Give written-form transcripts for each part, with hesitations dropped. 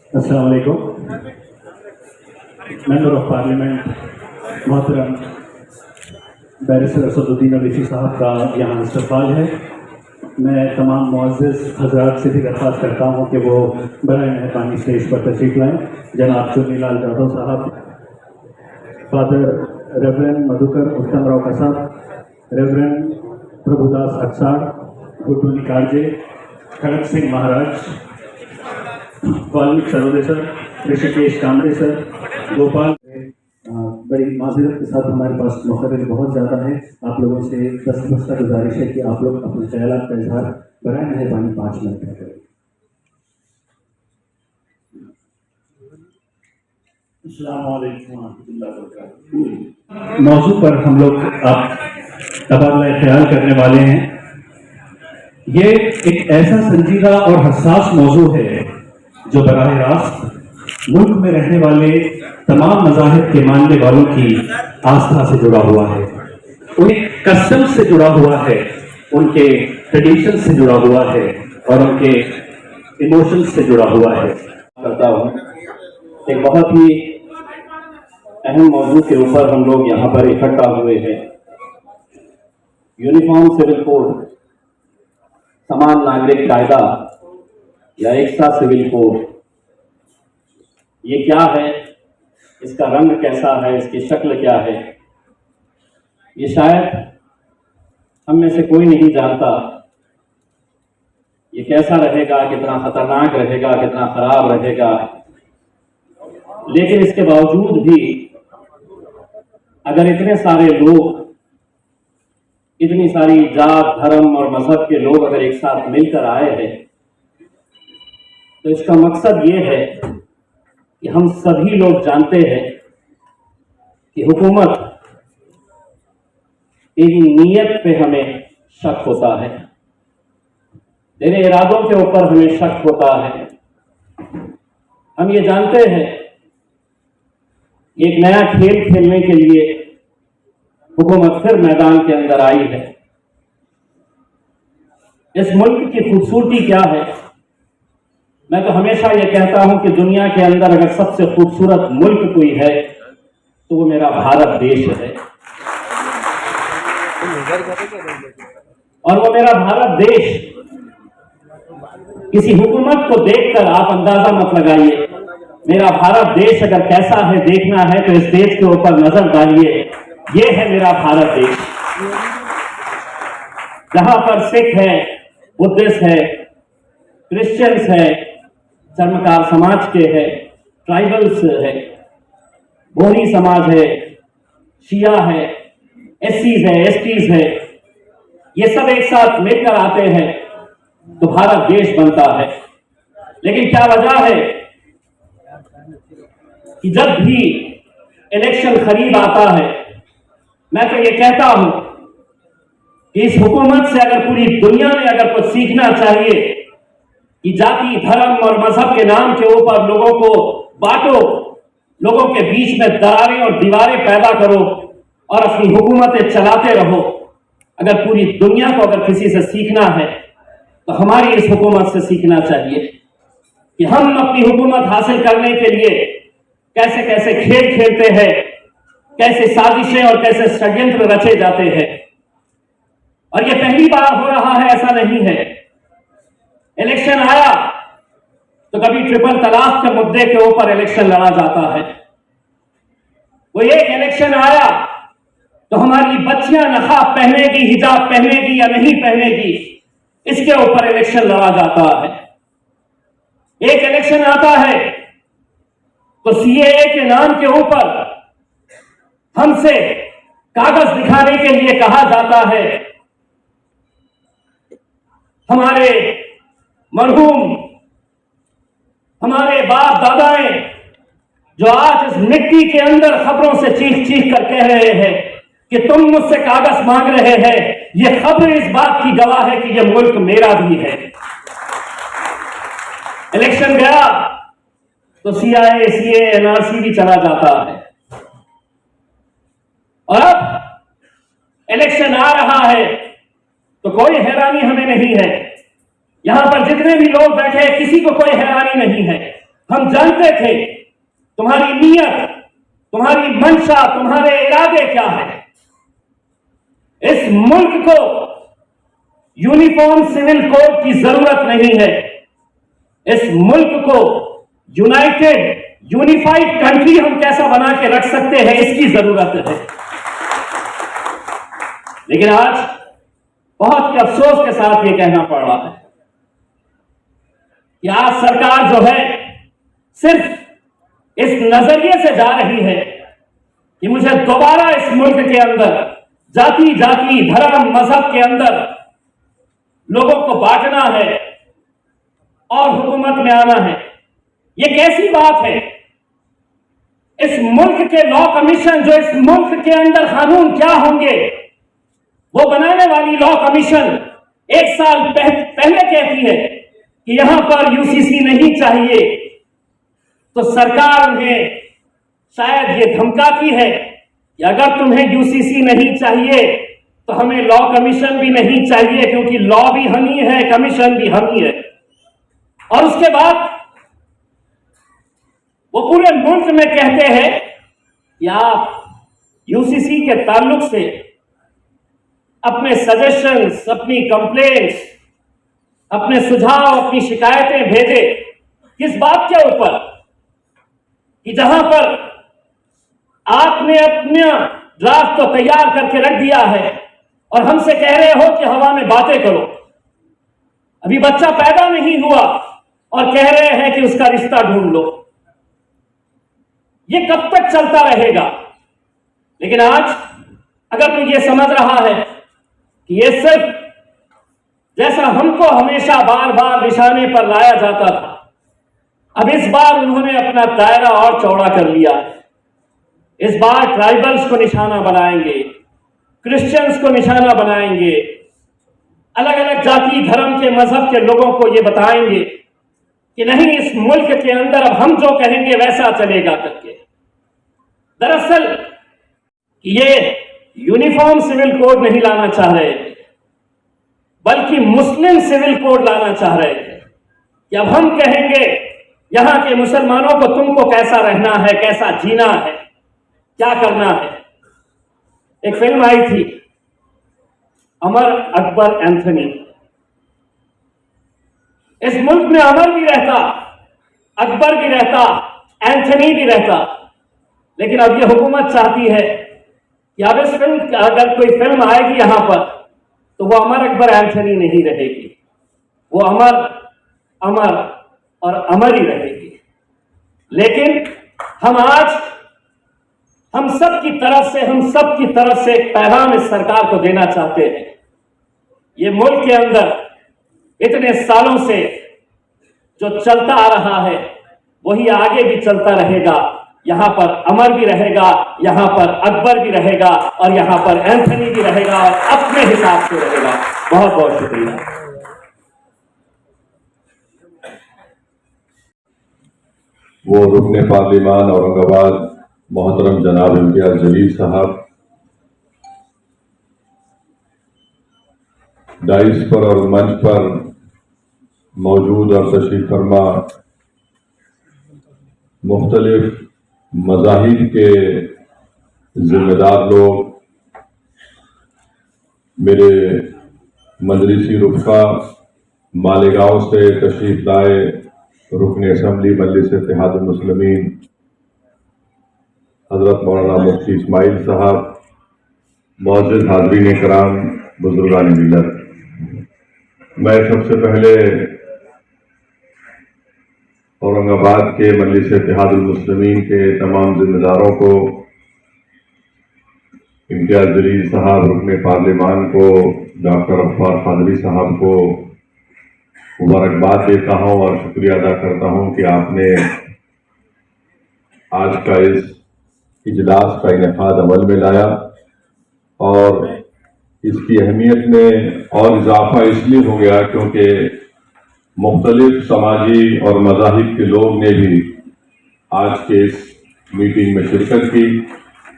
अस्सलाम वालेकुम। Member of parliament मोहतरम बैरिस्टर असदुद्दीन अवैसी साहब का यहाँ इस्तक़बाल है। मैं तमाम मुअज़्ज़िज़ हज़रात से भी दरख्वास्त करता हूँ कि वो बराए मेहरबानी स्टेज पर तशरीफ़ लाएँ। जनाब चुन्नीलाल जाधव साहब, फादर रेवरेंड मधुकर उत्तम राव कसाब, रेवरेंड प्रभुदास अक्सार, गुड्डू निकारजे, खड़क सिंह महाराज, वाल्मीकि सरोदे सर, ऋषिकेश कामरे सर, गोपाल। बड़ी माजरत के साथ हमारे पास मुखर्रिर बहुत ज़्यादा है। आप लोगों से दस्तबस्ता गुजारिश है कि आप लोग अपने ख्यालात का इजहार बराए मेहरबानी 5 मिनट में करें। अस्सलामु अलैकुम व रहमतुल्लाहि व बरकातहू। मौजू पर हम लोग आप तबादला ख्याल करने वाले हैं। ये एक ऐसा संजीदा और हसास मौजू है जो बराह रास्त मुल्क में रहने वाले तमाम मज़ाहिब के मानने वालों की आस्था से जुड़ा हुआ है, उनके कस्टम से जुड़ा हुआ है, उनके ट्रेडिशन से जुड़ा हुआ है और उनके इमोशंस से जुड़ा हुआ है। करता हूँ एक बहुत ही अहम मौजू के ऊपर हम लोग यहाँ पर इकट्ठा हुए हैं। यूनिफॉर्म सिविल कोड, समान नागरिक कायदा या एक सा सिविल कोड, ये क्या है, इसका रंग कैसा है, इसकी शक्ल क्या है, ये शायद हम में से कोई नहीं जानता। ये कैसा रहेगा, कितना खतरनाक रहेगा, कितना खराब रहेगा। लेकिन इसके बावजूद भी अगर इतने सारे लोग, इतनी सारी जात, धर्म और मजहब के लोग अगर एक साथ मिलकर आए हैं, तो इसका मकसद ये है कि हम सभी लोग जानते हैं कि हुकूमत की नीयत पे हमें शक होता है, तेरे इरादों के ऊपर हमें शक होता है। हम ये जानते हैं कि एक नया खेल खेलने के लिए हुकूमत फिर मैदान के अंदर आई है। इस मुल्क की खूबसूरती क्या है? मैं तो हमेशा ये कहता हूं कि दुनिया के अंदर अगर सबसे खूबसूरत मुल्क कोई है तो वो मेरा भारत देश है। और वो मेरा भारत देश किसी हुकूमत को देखकर आप अंदाजा मत लगाइए। मेरा भारत देश अगर कैसा है देखना है तो इस देश के ऊपर नजर डालिए। ये है मेरा भारत देश, जहां पर सिख है, बुद्धिस्ट है, क्रिश्चियंस है, चर्मकार समाज के है, ट्राइबल्स है, बोहरी समाज है, शिया है, एससीज है, एसटीज है, ये सब एक साथ मिलकर आते हैं तो भारत देश बनता है। लेकिन क्या वजह है कि जब भी इलेक्शन करीब आता है, मैं तो ये कहता हूं कि इस हुकूमत से अगर पूरी दुनिया में अगर कुछ सीखना चाहिए कि जाति, धर्म और मजहब के नाम के ऊपर लोगों को बांटो, लोगों के बीच में दरारें और दीवारें पैदा करो और अपनी हुकूमतें चलाते रहो, अगर पूरी दुनिया को अगर किसी से सीखना है तो हमारी इस हुकूमत से सीखना चाहिए कि हम अपनी हुकूमत हासिल करने के लिए कैसे कैसे खेल खेलते हैं, कैसे साजिशें और कैसे षड्यंत्र रचे जाते हैं। और ये पहली बार हो रहा है, ऐसा नहीं है। इलेक्शन आया तो कभी ट्रिपल तलाक के मुद्दे के ऊपर इलेक्शन लड़ा जाता है। वो एक इलेक्शन आया तो हमारी बच्चियां नकाब पहनेगी, हिजाब पहनेगी या नहीं पहनेगी, इसके ऊपर इलेक्शन लड़ा जाता है। एक इलेक्शन आता है तो सीएए के नाम के ऊपर हमसे कागज दिखाने के लिए कहा जाता है। हमारे मरहूम, हमारे बाप दादाएं जो आज इस मिट्टी के अंदर खबरों से चीख चीख कर कह रहे हैं कि तुम मुझसे कागज मांग रहे हैं, यह खबर इस बात की गवाह है कि यह मुल्क मेरा भी है। इलेक्शन गया तो सीआईए, सीए, एनआरसी भी चला जाता है। और अब इलेक्शन आ रहा है तो कोई हैरानी हमें नहीं है। यहां पर जितने भी लोग बैठे, किसी को कोई हैरानी नहीं है। हम जानते थे तुम्हारी नीयत, तुम्हारी मंशा, तुम्हारे इरादे क्या है। इस मुल्क को यूनिफॉर्म सिविल कोड की जरूरत नहीं है। इस मुल्क को यूनाइटेड यूनिफाइड कंट्री हम कैसा बना के रख सकते हैं, इसकी जरूरत है। लेकिन आज बहुत ही अफसोस के साथ ये कहना पड़ रहा है कि आज सरकार जो है सिर्फ इस नजरिए से जा रही है कि मुझे दोबारा इस मुल्क के अंदर जाति जाति धर्म मजहब के अंदर लोगों को बांटना है और हुकूमत में आना है। ये कैसी बात है। इस मुल्क के लॉ कमीशन, जो इस मुल्क के अंदर कानून क्या होंगे वो बनाने वाली लॉ कमीशन 1 साल पहले कहती है कि यहां पर यूसीसी नहीं चाहिए, तो सरकार उन्हें शायद ये धमकाती है कि अगर तुम्हें यूसीसी नहीं चाहिए तो हमें लॉ कमीशन भी नहीं चाहिए, क्योंकि लॉ भी हम ही है, कमीशन भी हम ही है। और उसके बाद वो पूरे मुल्क में कहते हैं कि आप यूसीसी के ताल्लुक से अपने सजेशंस, अपनी कंप्लेंट्स, अपने सुझाव, अपनी शिकायतें भेजे। किस बात के ऊपर कि जहां पर आपने अपना ड्राफ्ट तो तैयार करके रख दिया है और हमसे कह रहे हो कि हवा में बातें करो। अभी बच्चा पैदा नहीं हुआ और कह रहे हैं कि उसका रिश्ता ढूंढ लो। ये कब तक चलता रहेगा। लेकिन आज अगर तू ये समझ रहा है कि ये सिर्फ जैसा हमको हमेशा बार बार निशाने पर लाया जाता था, अब इस बार उन्होंने अपना दायरा और चौड़ा कर लिया है। इस बार ट्राइबल्स को निशाना बनाएंगे, क्रिश्चियंस को निशाना बनाएंगे, अलग अलग जाति धर्म के मजहब के लोगों को ये बताएंगे कि नहीं, इस मुल्क के अंदर अब हम जो कहेंगे वैसा चलेगा करके। दरअसल ये यूनिफॉर्म सिविल कोड नहीं लाना चाह रहे थे, बल्कि मुस्लिम सिविल कोड लाना चाह रहे थे कि अब हम कहेंगे यहां के मुसलमानों को तुमको कैसा रहना है, कैसा जीना है, क्या करना है। एक फिल्म आई थी अमर अकबर एंथनी। इस मुल्क में अमर भी रहता, अकबर भी रहता, एंथनी भी रहता, लेकिन अब ये हुकूमत चाहती है कि अब इस फिल्म, अगर कोई फिल्म आएगी यहां पर, तो वो अमर अकबर एंथनी नहीं रहेगी, वो अमर अमर और अमर ही रहेगी। लेकिन हम आज हम सब की तरफ से एक पैगाम इस सरकार को देना चाहते हैं। ये मुल्क के अंदर इतने सालों से जो चलता आ रहा है वही आगे भी चलता रहेगा। यहां पर अमर भी रहेगा, यहां पर अकबर भी रहेगा और यहां पर एंथनी भी रहेगा और अपने हिसाब से रहेगा। बहुत बहुत शुक्रिया। वो रुकने पार्लिमान औरंगाबाद मोहतरम जनाब इम्तियाज जलील साहब, डाइस पर और मंच पर मौजूद और तशरीफ फरमा मुख्तलिफ मज़ाहिब के जिम्मेदार लोग, मेरे मजलिसी रुफ़ा, मालेगांव से तशरीफ लाए रुकन असम्बली मजलिस इत्तेहादुल मुस्लिमीन हजरत मौलाना मुफ्ती इस्माइल साहब, मुअज़्ज़िज़ हाज़रीन कराम, बुजुर्गान मिल्लत, मैं सबसे पहले औरंगाबाद के मजलिस इत्तेहादुल मुस्लिमीन के तमाम जिम्मेदारों को, इम्तियाज जलील साहब, रुकने पार्लिमान को, डॉक्टर अफ्फार कादरी साहब को मुबारकबाद देता हूँ और शुक्रिया अदा करता हूँ कि आपने आज का इस इजलास का इनेकाद अमल में लाया। और इसकी अहमियत में और इजाफा इसलिए हो गया क्योंकि मुख्तलिफ समाजी और मज़ाहिब के लोग ने भी आज के इस मीटिंग में शिरकत की।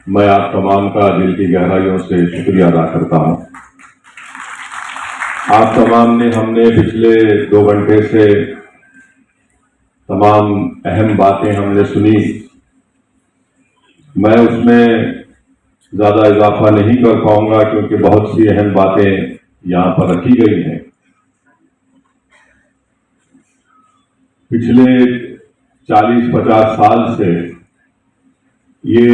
मैं आप तमाम का दिल की गहराइयों से शुक्रिया अदा करता हूँ। आप तमाम ने, हमने पिछले 2 घंटे से तमाम अहम बातें हमने सुनी। मैं उसमें ज्यादा इजाफा नहीं कर पाऊंगा क्योंकि बहुत सी अहम बातें यहां पर रखी गई हैं। पिछले 40-50 साल से ये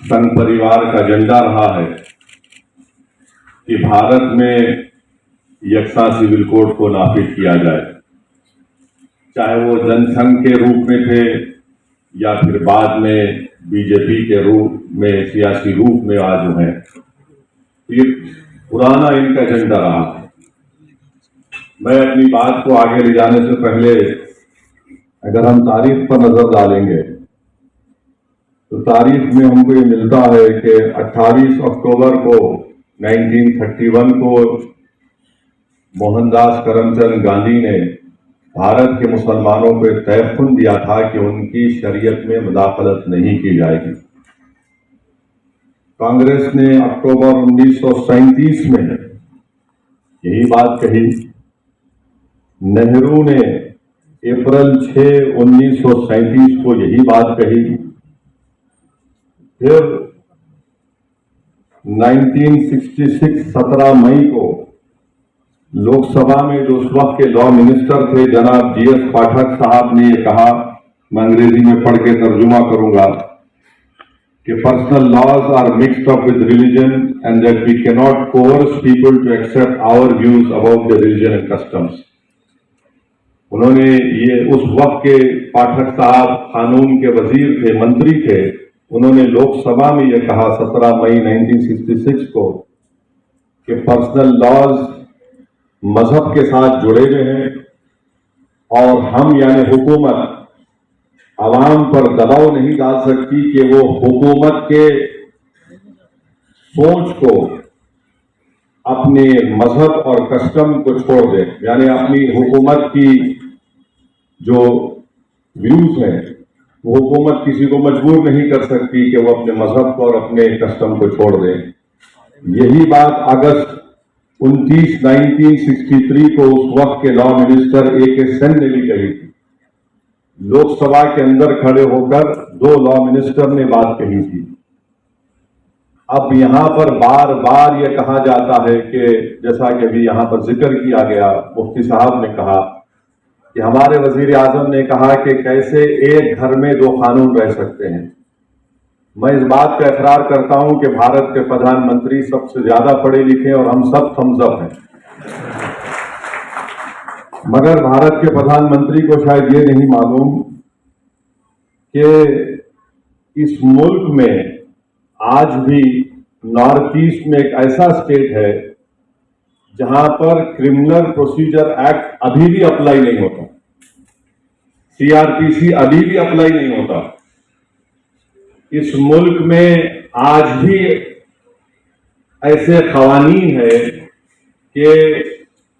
संघ परिवार का एजेंडा रहा है कि भारत में यकसा सिविल कोड को नाफिज किया जाए, चाहे वो जनसंघ के रूप में थे या फिर बाद में बीजेपी के रूप में, सियासी रूप में आज जो है। ये पुराना इनका एजेंडा रहा है। मैं अपनी बात को आगे ले जाने से पहले अगर हम तारीख पर नजर डालेंगे तो तारीख में हमको ये मिलता है कि 28 अक्टूबर को 1931 को मोहनदास करमचंद गांधी ने भारत के मुसलमानों को एक तयख्खुन दिया था कि उनकी शरीयत में मुदाखलत नहीं की जाएगी। कांग्रेस ने अक्टूबर 1937 में यही बात कही। नेहरू ने अप्रैल 6, 1937 को यही बात कही। फिर 1966 17 मई को लोकसभा में जो उस वक्त के लॉ मिनिस्टर थे जनाब जीएस पाठक साहब ने ये कहा, मैं अंग्रेजी में पढ़ के तर्जुमा करूंगा कि personal laws are mixed up with religion and that we can not coerce people to accept our views about the religion and customs. उन्होंने ये उस वक्त के पाठक साहब कानून के वजीर थे, मंत्री थे, उन्होंने लोकसभा में यह कहा 17 मई 1966 को कि पर्सनल लॉज मजहब के साथ जुड़े हुए हैं और हम यानी हुकूमत आवाम पर दबाव नहीं डाल सकती कि वो हुकूमत के सोच को अपने मजहब और कस्टम को छोड़ दे, यानी अपनी हुकूमत की जो व्यूज हैं वो हुकूमत किसी को मजबूर नहीं कर सकती कि वो अपने मजहब को और अपने कस्टम को छोड़ दे। यही बात अगस्त 29, 1963 को उस वक्त के लॉ मिनिस्टर A.K. सेन ने भी कही थी। लोकसभा के अंदर खड़े होकर 2 लॉ मिनिस्टर ने बात कही थी। अब यहां पर बार बार यह कहा जाता है कि जैसा कि अभी यहां पर जिक्र किया गया, मुफ्ती साहब ने कहा कि हमारे वजीर आजम ने कहा कि कैसे एक घर में 2 कानून रह सकते हैं। मैं इस बात का इकरार करता हूं कि भारत के प्रधानमंत्री सबसे ज्यादा पढ़े लिखे और हम सब थम्स अप हैं, मगर भारत के प्रधानमंत्री को शायद ये नहीं मालूम कि इस मुल्क में आज भी नॉर्थ ईस्ट में एक ऐसा स्टेट है जहां पर क्रिमिनल प्रोसीजर एक्ट अभी भी अप्लाई नहीं होता, सीआरपीसी अभी भी अप्लाई नहीं होता। इस मुल्क में आज भी ऐसे कवानीन है कि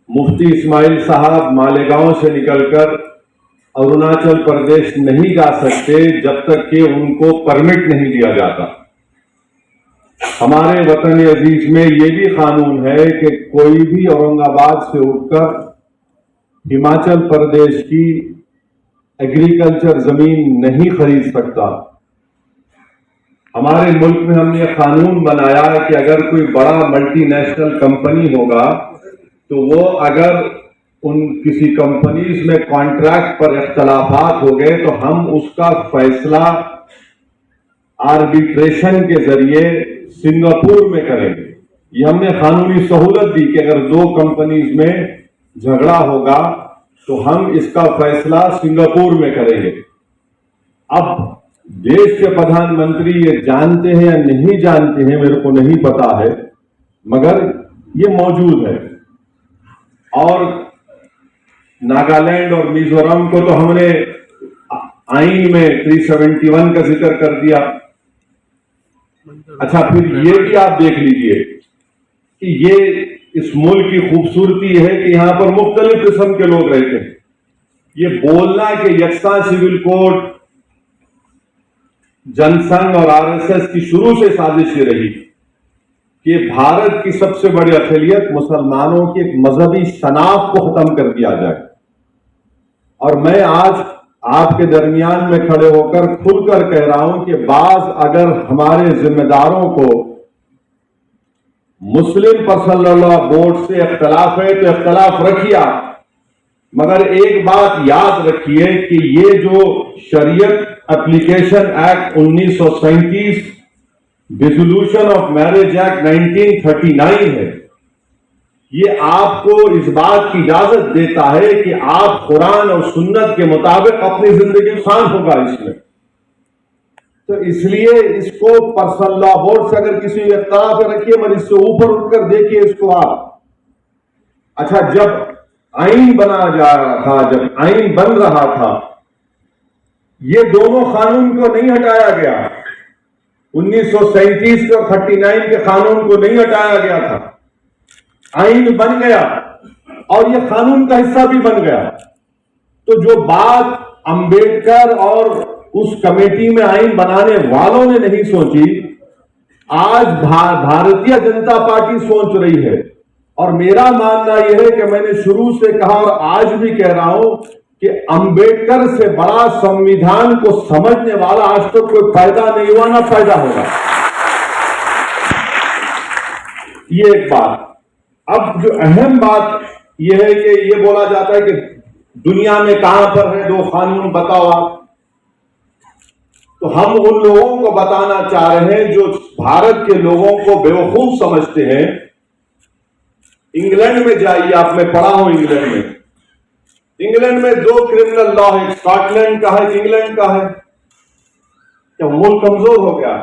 मुफ्ती इस्माइल साहब मालेगांव से निकलकर अरुणाचल प्रदेश नहीं जा सकते जब तक कि उनको परमिट नहीं दिया जाता। हमारे वतन अजीज में ये भी कानून है कि कोई भी औरंगाबाद से उठकर हिमाचल प्रदेश की एग्रीकल्चर जमीन नहीं खरीद सकता। हमारे मुल्क में हमने कानून बनाया कि अगर कोई बड़ा मल्टीनेशनल कंपनी होगा तो वो अगर उन किसी कंपनीज में कॉन्ट्रैक्ट पर इख्तलाफात हो गए तो हम उसका फैसला आर्बिट्रेशन के जरिए सिंगापुर में करेंगे। ये हमने कानूनी सहूलत दी कि अगर 2 कंपनीज में झगड़ा होगा तो हम इसका फैसला सिंगापुर में करेंगे। अब देश के प्रधानमंत्री ये जानते हैं या नहीं जानते हैं मेरे को नहीं पता है, मगर ये मौजूद है। और नागालैंड और मिजोरम को तो हमने आईन में 371 का जिक्र कर दिया। अच्छा, फिर ये भी आप देख लीजिए कि ये इस मुल्क की खूबसूरती है कि यहां पर मुख्तलिफ किस्म के लोग रहते हैं। ये बोलना कि यकसा सिविल कोड जनसंघ और आरएसएस की शुरू से साजिश ये रही कि भारत की सबसे बड़ी अकलियत मुसलमानों की एक मजहबी शनाख्त को खत्म कर दिया जाए और मैं आज आपके दरमियान में खड़े होकर खुलकर कह रहा हूं कि बाज अगर हमारे जिम्मेदारों को मुस्लिम पर्सनल लॉ बोर्ड से इख्तलाफ है तो इख्तलाफ रखिए आप, मगर एक बात याद रखिए कि ये जो शरीयत application act 1937 dissolution of marriage act 1939 है, ये आपको इस बात की इजाजत देता है कि आप कुरान और सुन्नत के मुताबिक अपनी जिंदगी आसान होगा इसमें। तो इसलिए इसको पर्सनल लॉ बोर्ड से अगर किसी इख्तलाफ रखिए, मगर इससे ऊपर उठकर देखिए इसको आप। अच्छा, जब आईन बना जा रहा था, जब आईन बन रहा था, ये दोनों कानून को नहीं हटाया गया। 1937 के और 39 के कानून को नहीं हटाया गया था। आईन बन गया और ये कानून का हिस्सा भी बन गया। तो जो बात अंबेडकर और उस कमेटी में आईन बनाने वालों ने नहीं सोची, आज भारतीय जनता पार्टी सोच रही है। और मेरा मानना यह है कि मैंने शुरू से कहा और आज भी कह रहा हूं कि अंबेडकर से बड़ा संविधान को समझने वाला आज तक कोई पैदा नहीं हुआ, ना पैदा होगा। ये एक बात। अब जो अहम बात यह है कि ये बोला जाता है कि दुनिया में कहां पर है दो कानून, बताओ आप। तो हम उन लोगों को बताना चाह रहे हैं जो भारत के लोगों को बेवकूफ समझते हैं। इंग्लैंड में जाइए, आप, मैं पढ़ा हूं इंग्लैंड में। इंग्लैंड में दो क्रिमिनल लॉ है, स्कॉटलैंड का है, इंग्लैंड का है। क्या मुल्क कमजोर हो गया?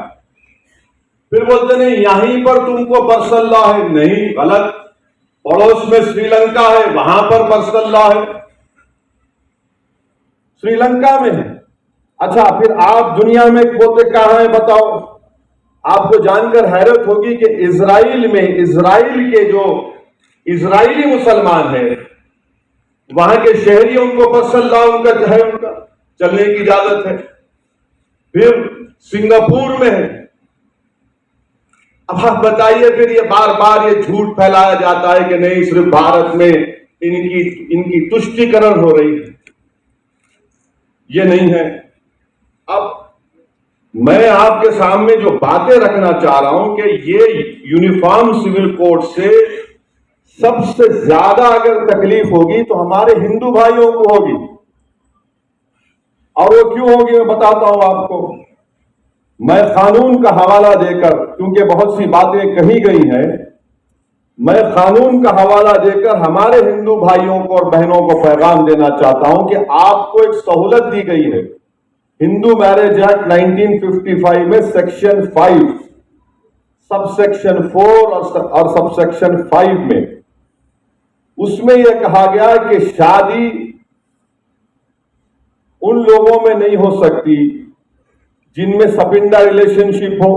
फिर बोलते नहीं यहीं पर तुमको पर्सनल लॉ है। नहीं, गलत। पड़ोस में श्रीलंका है, वहां पर पर्सनल लॉ है, श्रीलंका में है। अच्छा, फिर आप दुनिया में बोलते कहां है बताओ? आपको जानकर हैरत होगी कि इजराइल में, इजराइल के जो इजरायली मुसलमान है, वहां के शहरी, उनको पर्सनल लॉ उनका है, उनका चलने की इजाजत है। फिर सिंगापुर में है। अब आप बताइए, फिर ये बार बार ये झूठ फैलाया जाता है कि नहीं सिर्फ भारत में इनकी तुष्टीकरण हो रही है। ये नहीं है। अब मैं आपके सामने जो बातें रखना चाह रहा हूं कि ये यूनिफॉर्म सिविल कोड से सबसे ज्यादा अगर तकलीफ होगी तो हमारे हिंदू भाइयों को होगी। और वो क्यों होगी मैं बताता हूं आपको। मैं कानून का हवाला देकर, क्योंकि बहुत सी बातें कही गई हैं, मैं कानून का हवाला देकर हमारे हिंदू भाइयों को और बहनों को पैगाम देना चाहता हूं कि आपको एक सहूलत दी गई है। हिंदू मैरिज एक्ट 1955 में सेक्शन 5, सबसेक्शन 4 और सबसेक्शन 5 में, उसमें यह कहा गया कि शादी उन लोगों में नहीं हो सकती जिनमें सपिंडा रिलेशनशिप हो,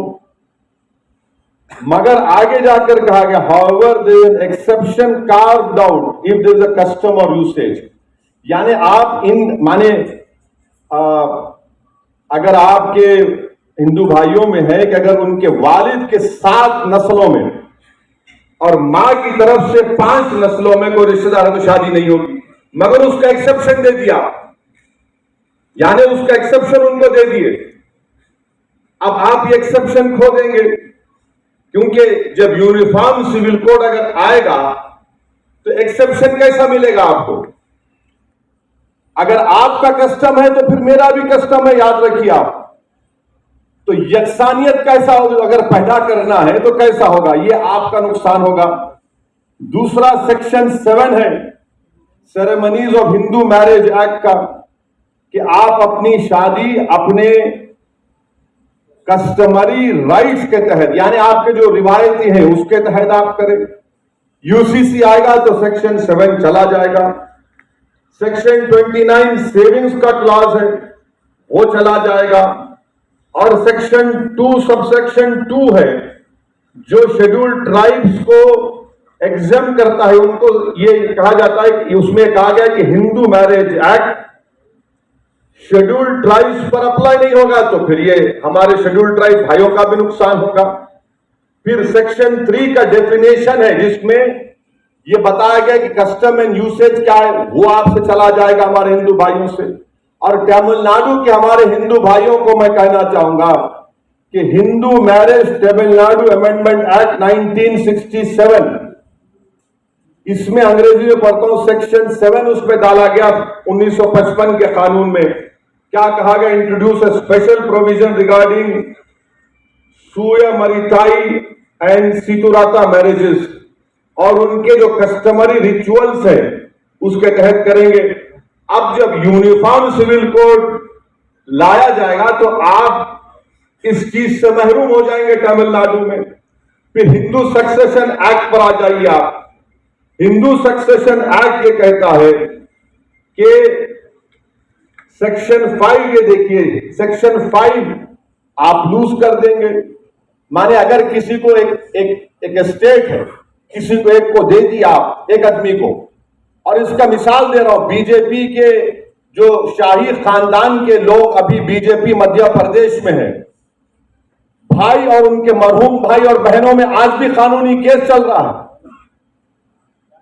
मगर आगे जाकर कहा गया however there is exception carved out if there is a custom और यूसेज। यानी आप इन माने अगर आपके हिंदू भाइयों में है कि अगर उनके वालिद के 7 नस्लों में और मां की तरफ से 5 नस्लों में कोई रिश्तेदार है तो शादी नहीं होगी, मगर उसका एक्सेप्शन दे दिया, यानी उसका एक्सेप्शन उनको दे दिए। अब आप ये एक्सेप्शन खो देंगे, क्योंकि जब यूनिफॉर्म सिविल कोड अगर आएगा तो एक्सेप्शन कैसा मिलेगा आपको? अगर आपका कस्टम है तो फिर मेरा भी कस्टम है, याद रखिए आप। तो यकसानियत कैसा होगा? अगर पैदा करना है तो कैसा होगा? ये आपका नुकसान होगा। दूसरा सेक्शन 7 है ceremonies of Hindu marriage act का, कि आप अपनी शादी अपने कस्टमरी राइट्स के तहत, यानी आपके जो रिवायती हैं उसके तहत आप करें। यूसीसी आएगा तो सेक्शन 7 चला जाएगा। सेक्शन 29 सेविंग्स का क्लॉज है, वो चला जाएगा। और सेक्शन 2 सबसेक्शन 2 है जो शेड्यूल्ड ट्राइब्स को एग्जाम करता है, उनको ये कहा जाता है कि उसमें कहा गया कि Hindu marriage act scheduled tribes पर अप्लाई नहीं होगा, तो फिर ये हमारे शेड्यूल्ड ट्राइब भाइयों का भी नुकसान होगा। फिर सेक्शन 3 का डेफिनेशन है जिसमें ये बताया गया कि कस्टम एंड यूसेज क्या है वो आपसे चला जाएगा हमारे हिंदू भाइयों से। और तमिलनाडु के हमारे हिंदू भाइयों को मैं कहना चाहूंगा कि Hindu marriage Tamil Nadu amendment act 1967, इसमें अंग्रेजी में पढ़ता हूं, सेक्शन 7 उसमें डाला गया 1955 के कानून में। क्या कहा गया? Introduce a special provision regarding Suya Mariyathai and Seerthiruththa marriages, और उनके जो कस्टमरी रिचुअल्स है उसके तहत करेंगे। अब जब यूनिफॉर्म सिविल कोड लाया जाएगा तो आप इस चीज से महरूम हो जाएंगे तमिलनाडु में। फिर हिंदू सक्सेशन एक्ट पर आ जाइए आप। हिंदू सक्सेशन एक्ट ये कहता है कि सेक्शन 5, ये देखिए सेक्शन 5 आप लूज कर देंगे। माने अगर किसी को एक स्टेट है, किसी को एक को दे दिया आप, एक आदमी को, और इसका मिसाल दे रहा हूं, बीजेपी के जो शाही खानदान के लोग अभी बीजेपी मध्य प्रदेश में है, भाई और उनके मरहूम भाई और बहनों में आज भी कानूनी केस चल रहा है।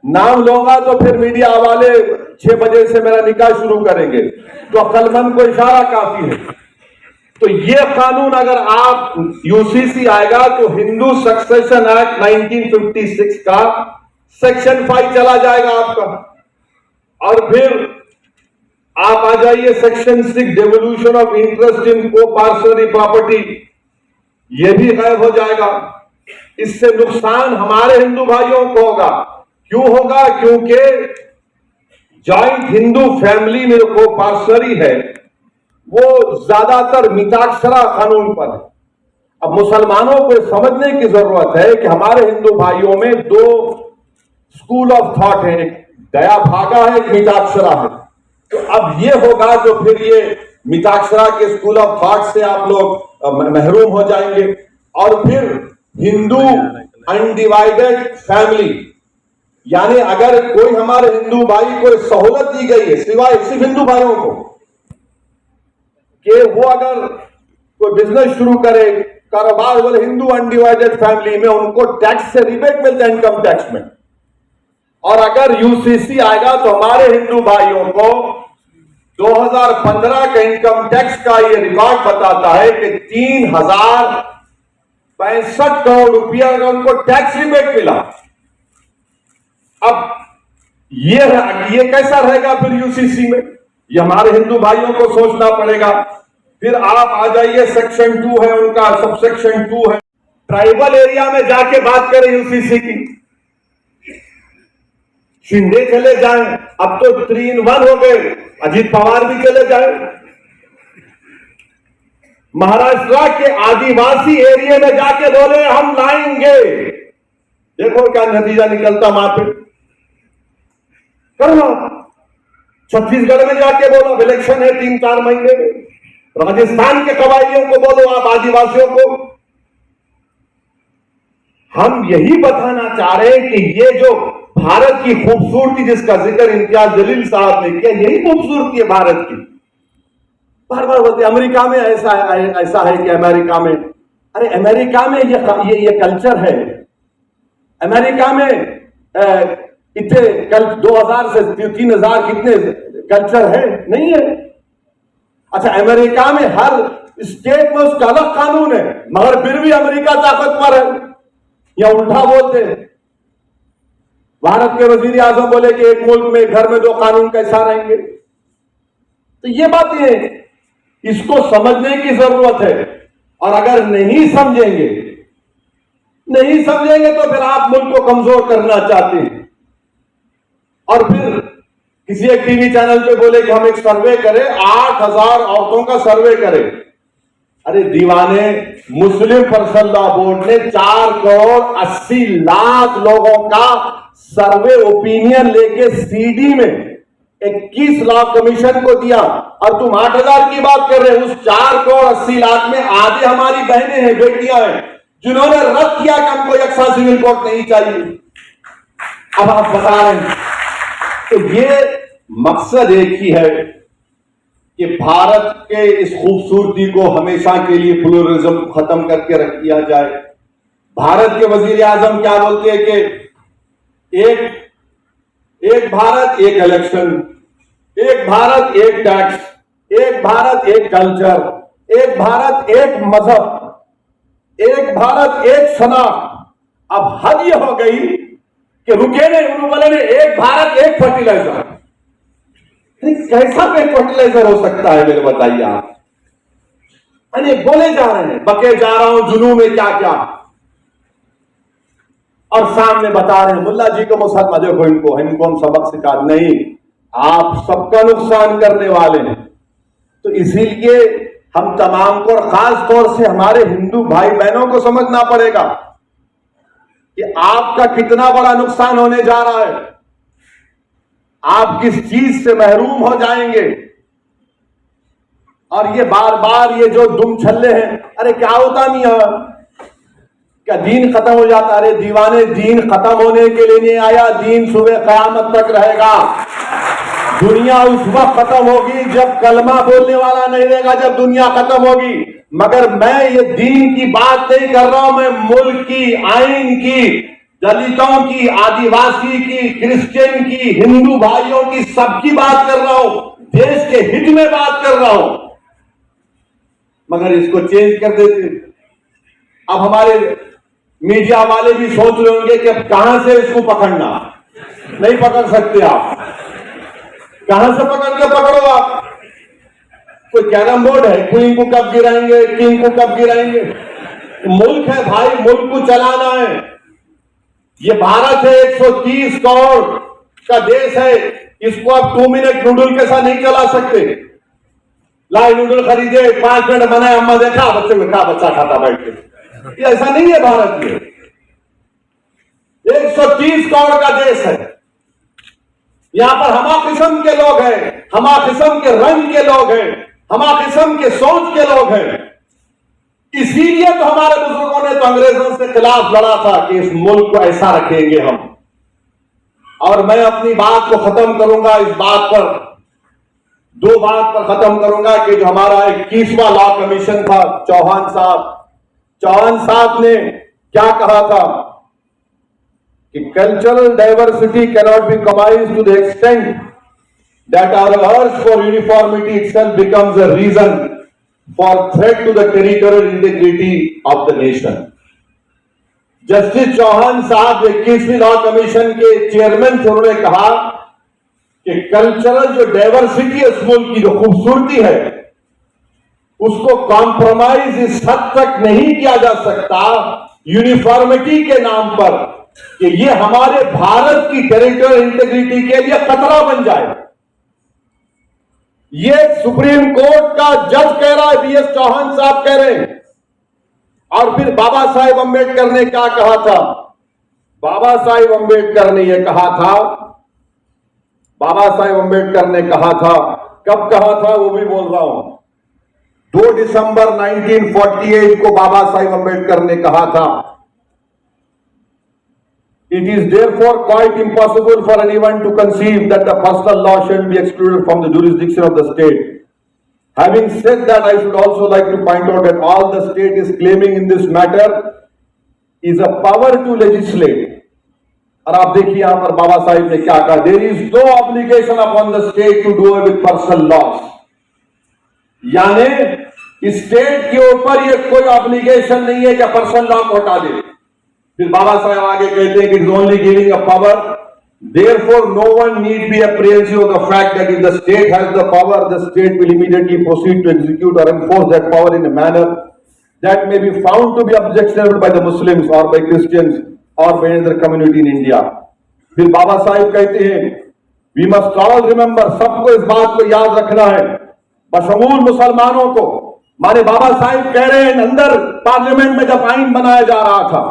नाम लूंगा तो फिर मीडिया वाले 6 बजे से मेरा निकाह शुरू करेंगे, तो अक्लमंद को इशारा काफी है। तो ये कानून अगर आप यूसीसी आएगा तो हिंदू सक्सेशन एक्ट 1956 का सेक्शन 5 चला जाएगा आपका। और फिर आप आ जाइए section 6 devolution of interest in को पार्सनरी प्रॉपर्टी, यह भी गायब हो जाएगा। इससे नुकसान हमारे हिंदू भाइयों को होगा। क्यों होगा? क्योंकि जॉइंट हिंदू फैमिली में को पार्सनरी है वो ज्यादातर मिताक्षरा कानून पर है। अब मुसलमानों को समझने की जरूरत है कि हमारे हिंदू भाइयों में 2 स्कूल ऑफ थॉट है, एक दया भागा है, एक मिताक्षरा है। तो अब ये होगा तो फिर ये मिताक्षरा के स्कूल ऑफ थॉट से आप लोग महरूम हो जाएंगे। और फिर हिंदू अनडिवाइडेड फैमिली, यानी अगर कोई हमारे हिंदू भाई को सहूलत दी गई है, सिवाय सिर्फ हिंदू भाइयों को, कि वो अगर कोई बिजनेस शुरू करे, कारोबार, बोले हिंदू अनडिवाइडेड फैमिली में उनको टैक्स से रिबेट मिलता है इनकम टैक्स में। और अगर यूसीसी आएगा तो हमारे हिंदू भाइयों को 2015 का इनकम टैक्स का ये रिकॉर्ड बताता है कि 3065 करोड़ रुपया का उनको टैक्स रिबेट मिला। अब ये कैसा रहेगा फिर यूसीसी में? ये हमारे हिंदू भाइयों को सोचना पड़ेगा। फिर आप आ जाइए सेक्शन 2 है उनका, सबसेक्शन 2 है, ट्राइबल एरिया में जाके बात करें यूसीसी की। शिंदे चले जाएं, अब तो 3 in 1 हो गए, अजीत पवार भी चले जाएं। महाराष्ट्र के आदिवासी एरिया में जाके बोले हम लाएंगे, देखो क्या नतीजा निकलता वहां पे। करना छत्तीसगढ़ में जाके बोलो, इलेक्शन है 3-4 महीने में। राजस्थान के कबायलियों को बोलो, आप आदिवासियों को। हम यही बताना चाह रहे हैं कि ये जो भारत की खूबसूरती जिसका जिक्र इम्तियाज जलील साहब ने किया, यही खूबसूरती है भारत की। बार बार बोलते अमेरिका में ऐसा है कि अमेरिका में, अरे अमेरिका में ये कल्चर है। अमेरिका में इतने 2000 से 3000 कितने कल्चर है? नहीं है। अच्छा, अमेरिका में हर स्टेट में उसका अलग कानून है, मगर फिर भी अमेरिका ताकतवर है। या उल्टा बोलते हैं, भारत के वजीर आजम बोले कि एक मुल्क में घर में 2 कानून कैसा रहेंगे। तो ये बात है, इसको समझने की जरूरत है। और अगर नहीं समझेंगे तो फिर आप मुल्क को कमजोर करना चाहते हैं। और फिर किसी एक टीवी चैनल पे बोले कि हम एक सर्वे करें, 8000 औरतों का सर्वे करें। अरे दीवाने, मुस्लिम पर्सनल लॉ बोर्ड ने 4 करोड़ 80 लाख लोगों का सर्वे ओपिनियन लेके सीडी में 21 लाख कमीशन को दिया, और तुम 8000 की बात कर रहे हो। उस 4 करोड़ 80 लाख में आधे हमारी बहनें हैं, बेटियां हैं, जिन्होंने रद्द किया कि हमको यकसा सिविल कोड नहीं चाहिए। अब आप बता रहे हैं, तो ये मकसद एक ही है कि भारत के इस खूबसूरती को हमेशा के लिए प्लूरलिज्म खत्म करके रख दिया जाए। भारत के वजीर आजम क्या बोलते हैं कि एक एक भारत एक इलेक्शन, एक भारत एक टैक्स, एक भारत एक कल्चर, एक भारत एक मजहब, एक भारत एक शनाख्त। अब हद यह हो गई कि रुके नहीं, उन्होंने बोले ने एक भारत एक फर्टिलाइजर। कैसा एक फर्टिलाइजर हो सकता है मेरे बताइए आप? अरे बोले जा रहे हैं, बके जा रहा हूं जुनू में क्या क्या, और सामने बता रहे हैं मुल्ला जी को मुसलमान, देखो इनको हम सबक सिखा नहीं, आप सबका नुकसान करने वाले हैं। तो इसीलिए हम तमाम को, और खास तौर से हमारे हिंदू भाई बहनों को समझना पड़ेगा कि आपका कितना बड़ा नुकसान होने जा रहा है, आप किस चीज से महरूम हो जाएंगे। और ये बार बार ये जो दुम छल्ले हैं, अरे क्या होता नहीं है, क्या दीन खत्म हो जाता? अरे दीवाने, दीन खत्म होने के लिए नहीं आया, दीन सुबह कयामत तक रहेगा। दुनिया उस वक्त खत्म होगी जब कलमा बोलने वाला नहीं रहेगा, जब दुनिया खत्म होगी। मगर मैं ये दीन की बात नहीं कर रहा हूं, मैं मुल्क की, आइन की, दलितों की, आदिवासी की, क्रिश्चियन की, हिंदू भाइयों की, सबकी बात कर रहा हूं, देश के हित में बात कर रहा हूं। मगर इसको चेंज कर देते। अब हमारे मीडिया वाले भी सोच रहे होंगे कि अब कहां से इसको पकड़ना, नहीं पकड़ सकते आप। कहां से पकड़ के पकड़ो आप? कोई कैरम बोर्ड है, क्वीन को कब गिराएंगे, किंग को कब गिराएंगे? मुल्क है भाई, मुल्क को चलाना है। ये भारत है, 130 करोड़ का देश है, इसको आप 2 मिनट नूडल के साथ नहीं चला सकते। लाई नूडल खरीदे, 5 मिनट बनाए, अम्मा देखा बच्चे को, क्या बच्चा खाता बैठ के, ये ऐसा नहीं है भारत में। 130 करोड़ का देश है, यहां पर हमा किस्म के लोग हैं, हमा किस्म के रंग के लोग हैं, हमा किस्म के सोच के लोग हैं। इसीलिए तो हमारे बुजुर्गों ने तो अंग्रेजों से खिलाफ लड़ा था कि इस मुल्क को ऐसा रखेंगे हम। और मैं अपनी बात को खत्म करूंगा इस बात पर, 2 बात पर खत्म करूंगा कि जो हमारा 21वां लॉ कमीशन था, चौहान साहब ने क्या कहा था कि कल्चरल डाइवर्सिटी कैनॉट बी कमाइज to the extent that our urge for uniformity itself becomes a reason for threat to the territorial integrity of the nation. Justice Chauhan साहब 21वीं लॉ कमीशन के चेयरमैन थे, उन्होंने कहा कि कल्चरल जो डाइवर्सिटी है उस मुल्क की, जो खूबसूरती है, उसको कॉम्प्रोमाइज इस हद तक नहीं किया जा सकता यूनिफॉर्मिटी के नाम पर कि ये हमारे भारत की टेरिटोरियल इंटीग्रिटी के लिए खतरा बन जाए। ये सुप्रीम कोर्ट का जज कह रहा है, बीएस चौहान साहब कह रहे हैं। और फिर बाबा साहेब अंबेडकर ने क्या कहा था? बाबा साहेब अंबेडकर ने यह कहा था, बाबा साहेब अंबेडकर ने कहा था, कब कहा था वो भी बोल रहा हूं, 2 दिसंबर 1948 को बाबा साहेब अंबेडकर ने कहा था, It is therefore quite impossible for anyone to conceive that the personal law shall be excluded from the jurisdiction of the state. Having said that, I should also like to point out that all the state is claiming in this matter is a power to legislate. और आप देखिए यहां पर बाबा साहिब ने क्या कहा, There is no obligation upon the state to do away with personal laws. यानी state के ऊपर ये कोई ऑब्लिगेशन नहीं है कि पर्सनल लॉ को हटा दे। फिर बाबा साहब आगे कहते हैं कि it is only giving a power, therefore no one need be apprehensive of the fact that if the state has the power, the state will immediately proceed to execute or enforce that power in a manner that may be found to be objectionable by the Muslims or by Christians or by other community in India. फिर बाबा साहब कहते हैं we must all remember, सबको इस बात को याद रखना है, बशमूल मुसलमानों को। माने बाबा साहब कह रहे हैं, अंदर पार्लियामेंट में जब आइन बनाया जा रहा था,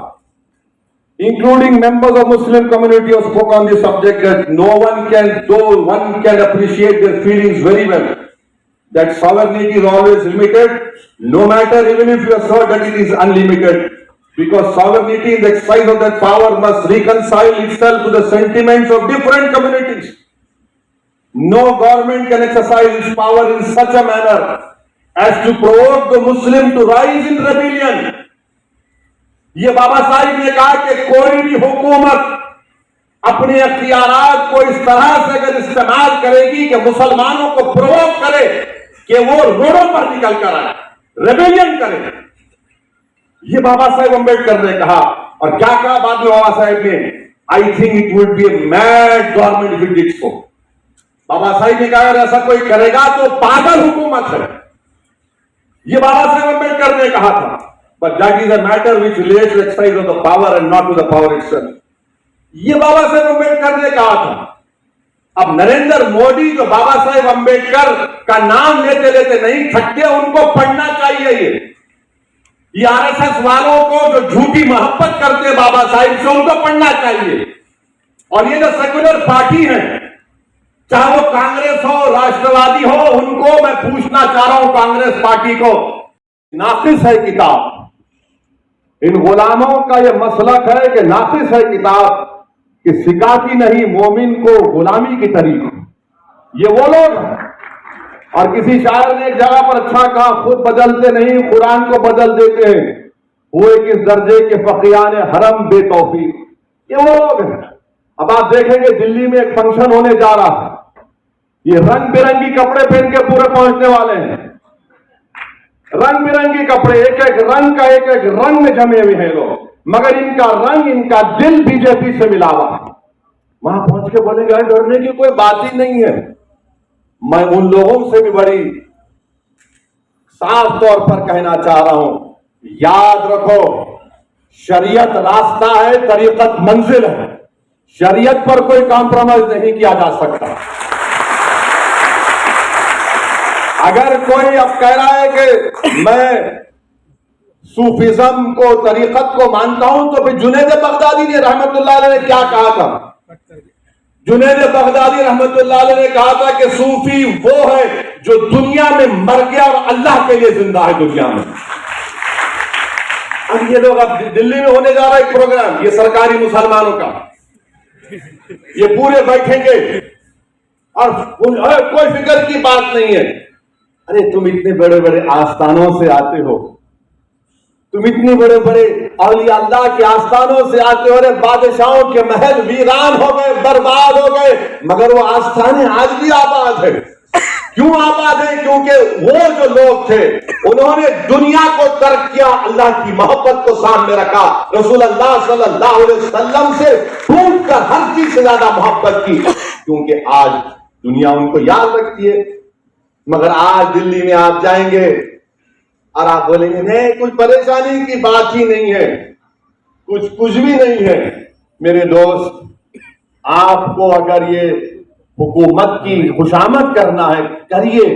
including members of Muslim community who spoke on this subject, that no one can, though one can appreciate their feelings very well, that sovereignty is always limited, no matter even if you assert that it is unlimited, because sovereignty in the exercise of that power must reconcile itself to the sentiments of different communities. No government can exercise its power in such a manner as to provoke the Muslim to rise in rebellion. ये बाबा साहिब ने कहा कि कोई भी हुकूमत अपने अख्तियारात को इस तरह से अगर इस्तेमाल करेगी कि मुसलमानों को प्रोवोक करे कि वो रोडों पर निकल कर आए, रेबेलियन करें, ये बाबा साहेब अम्बेडकर ने कहा। और क्या कहा बाद में बाबा साहेब ने? I think it would be a mad government with it so. Baba Saheb ने कहा अगर ऐसा कोई करेगा तो पागल हुकूमत है, ये बाबा साहेब अम्बेडकर ने कहा था। But that is a matter which relates to exercise of the power and not to the power itself. ये बाबा साहेब अम्बेडकर ने कहा था। अब नरेंद्र मोदी जो बाबा साहेब अम्बेडकर का नाम लेते लेते नहीं थकते, उनको पढ़ना चाहिए। ये आरएसएस वालों को जो झूठी मोहब्बत करते हैं बाबा साहेब से, उनको पढ़ना चाहिए। और ये जो सेक्युलर पार्टी है, चाहे वो कांग्रेस हो, राष्ट्रवादी हो, उनको मैं पूछना चाह रहा हूं, कांग्रेस पार्टी को, नाकिस है किताब। इन गुलामों का यह मसलक है कि नाकिस है किताब कि सिखाती नहीं मोमिन को गुलामी की तरीक। ये वो लोग हैं। और किसी शायर ने एक जगह पर अच्छा कहा, खुद बदलते नहीं कुरान को बदल देते हैं, हुए किस दर्जे के फकीयान हरम बेतौफीक। ये वो लोग हैं। अब आप देखेंगे दिल्ली में एक फंक्शन होने जा रहा है, ये रंग बिरंगी कपड़े पहन के पूरे पहुंचने वाले हैं। रंग बिरंगी कपड़े, एक एक रंग का एक एक रंग में जमे हुए हैं लोग, मगर इनका रंग, इनका दिल बीजेपी से मिला हुआ है। वहां पहुंच के बोलेंगे डरने की कोई बात ही नहीं है। मैं उन लोगों से भी बड़ी साफ तौर पर कहना चाह रहा हूं, याद रखो, शरीयत रास्ता है, तरीकत मंजिल है। शरीयत पर कोई कॉम्प्रोमाइज नहीं किया जा सकता। अगर कोई अब कह रहा है कि मैं सूफिज्म को, तरीकत को मानता हूं, तो फिर जुनैद बगदादी ने रहमतुल्लाह अलैह ने क्या कहा था? जुनैद बगदादी रहमतुल्लाह अलैह ने कहा था कि सूफी वो है जो दुनिया में मर गया और अल्लाह के लिए जिंदा है दुनिया में। अब ये लोग, अब दिल्ली में होने जा रहा है एक प्रोग्राम, ये सरकारी मुसलमानों का, ये पूरे बैठेंगे और कोई फिक्र की बात नहीं है। अरे तुम इतने बड़े बड़े आस्थानों से आते हो, तुम इतने बड़े बड़े औलिया अल्लाह के आस्थानों से आते हो, अरे बादशाहों के महल वीरान हो गए, बर्बाद हो गए, मगर वो आस्थाने आज भी आबाद है। क्यों आबाद है? क्योंकि वो जो लोग थे उन्होंने दुनिया को तर्क किया, अल्लाह की मोहब्बत को सामने रखा, रसूल अल्लाह सल्लल्लाहु अलैहि वसल्लम से ढूंढ कर हर चीज से ज्यादा मोहब्बत की, क्योंकि आज दुनिया उनको याद रखती है। मगर आज दिल्ली में आप जाएंगे और आप बोलेंगे नहीं, कुछ परेशानी की बात ही नहीं है, कुछ भी नहीं है। मेरे दोस्त, आपको अगर ये हुकूमत की खुशामद करना है, करिए,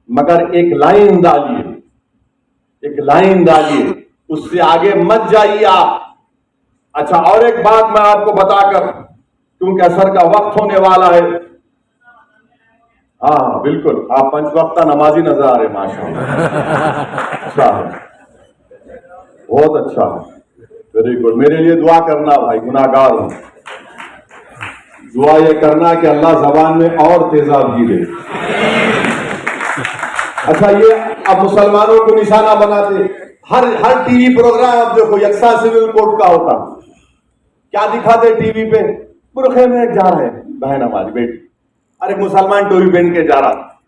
मगर एक लाइन डालिए, एक लाइन डालिए, उससे आगे मत जाइए आप। अच्छा, और एक बात मैं आपको बताकर, क्योंकि असर का वक्त होने वाला है। हाँ बिल्कुल, आप पंचवक्ता नमाजी नजर आ रहे, माशाअल्लाह। अच्छा है, बहुत अच्छा है, वेरी गुड। मेरे लिए दुआ करना भाई, गुनाहगार हूं। दुआ ये करना कि अल्लाह जबान में और तेजाबी दे। अच्छा, ये अब मुसलमानों को निशाना बनाते, हर टीवी प्रोग्राम अब देखो यकसा सिविल कोड का होता, क्या दिखाते टीवी पे? बुरखे में जा रहे बहन हमारी बेटी, अरे मुसलमान टोपी पहन के जा रहा।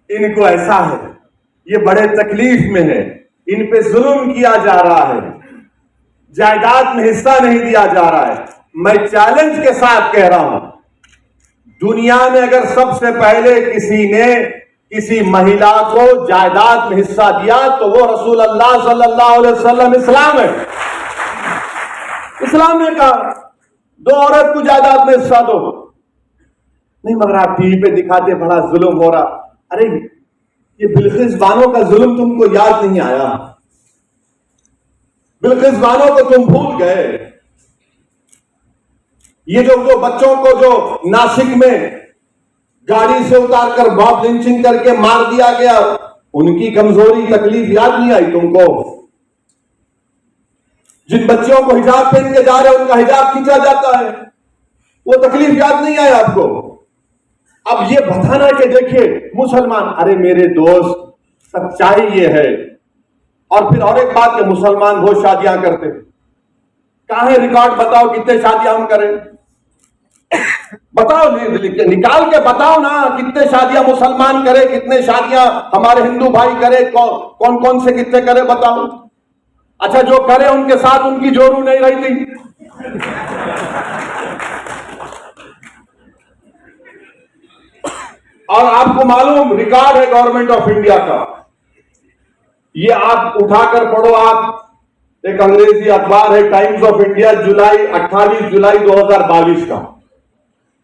इनको ऐसा है, ये बड़े तकलीफ में है, इन पे जुल्म किया जा रहा है, जायदाद में हिस्सा नहीं दिया जा रहा है। मैं चैलेंज के साथ कह रहा हूं, दुनिया में अगर सबसे पहले किसी ने किसी महिला को जायदाद में हिस्सा दिया तो वो रसूल अल्लाह सल्लल्लाहु अलैहि वसल्लम इस्लाम है। इस्लाम ने कहा दो औरत को जायदाद में हिस्सा दो। नहीं, मगर आप टीवी पे दिखाते बड़ा जुल्म हो रहा। अरे ये बिल्किस बानो का जुल्म तुमको याद नहीं आया? बिल्किस बानो को तुम भूल गए? ये जो बच्चों को जो नासिक में गाड़ी से उतारकर मॉब लिंचिंग करके मार दिया गया, उनकी कमजोरी तकलीफ याद नहीं आई तुमको? जिन बच्चों को हिजाब पहन के जा रहे उनका हिजाब खींचा जाता है, वो तकलीफ याद नहीं आई आपको? अब ये बताना कि देखिए मुसलमान, अरे मेरे दोस्त, सच्चाई ये है। और फिर और एक बात कि मुसलमान बहुत शादियां करते, कहां है रिकॉर्ड? बताओ कितने शादियां हम करें? बताओ, निकाल के बताओ ना, कितने शादियां मुसलमान करे, कितने शादियां हमारे हिंदू भाई करे, कौन कौन से कितने करे, बताओ। अच्छा, जो करे उनके साथ उनकी जोरू नहीं रहती। और आपको मालूम रिकॉर्ड है गवर्नमेंट ऑफ इंडिया का, ये आप उठाकर पढ़ो। आप एक अंग्रेजी अखबार है टाइम्स ऑफ इंडिया, 28 जुलाई 2022 का।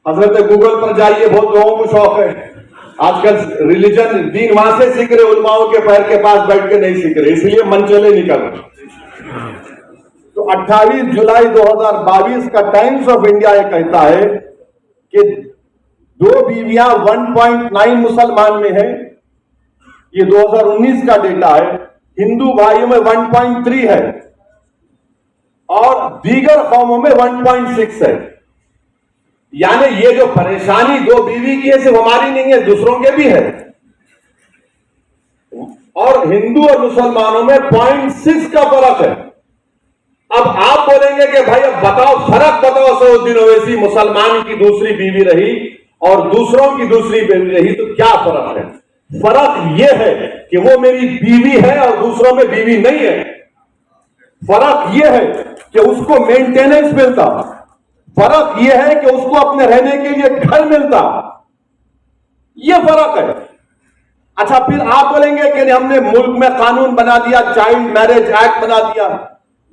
हजरत गूगल पर जाइए, बहुत लोगों को शौक है आजकल रिलीजन, दीन वहां से सीख रहे, उलमाओं के पैर के पास बैठ के नहीं सीख रहे, इसलिए मनचले निकल रहे। तो 28 जुलाई 2022 का टाइम्स ऑफ इंडिया ये कहता है कि 2 बीवियां 1.9 मुसलमान में है, ये 2019 का डेटा है। हिंदू भाइयों में 1.3 है और दीगर कौमों में 1.6 है। यानी ये जो परेशानी 2 बीवी की है सिर्फ हमारी नहीं है, दूसरों के भी है। और हिंदू और मुसलमानों में 0.6 का फर्क है। अब आप बोलेंगे कि भाई अब बताओ, फर्क बताओ, सऊदीन ओवैसी मुसलमान की दूसरी बीवी रही और दूसरों की दूसरी बीवी रही, तो क्या फर्क है? फर्क यह है कि वो मेरी बीवी है और दूसरों में बीवी नहीं है। फर्क यह है कि उसको मेंटेनेंस मिलता, फर्क यह है कि उसको अपने रहने के लिए घर मिलता, यह फर्क है। अच्छा, फिर आप बोलेंगे कि हमने मुल्क में कानून बना दिया, चाइल्ड मैरिज एक्ट बना दिया।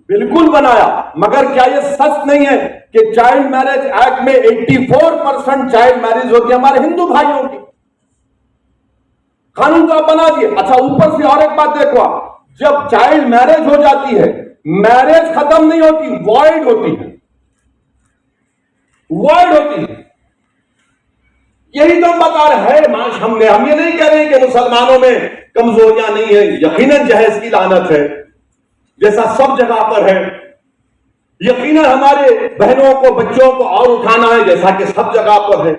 बिल्कुल बनाया, मगर क्या यह सच नहीं है कि चाइल्ड मैरिज एक्ट में 84% चाइल्ड मैरिज होती है हमारे हिंदू भाइयों की? कानून तो आप बना दिए। अच्छा, ऊपर से और एक बात देखो आप, जब चाइल्ड मैरिज हो जाती है, मैरिज खत्म नहीं होती, वॉइड होती है, वॉइड होती है। यही तो हम बता रहे हैं। हम ये नहीं कह रहे कि मुसलमानों में कमजोरियां नहीं है, यकीनन जहेज की लानत है जैसा सब जगह पर है, यकीनन हमारे बहनों को, बच्चों को और उठाना है जैसा कि सब जगह पर है।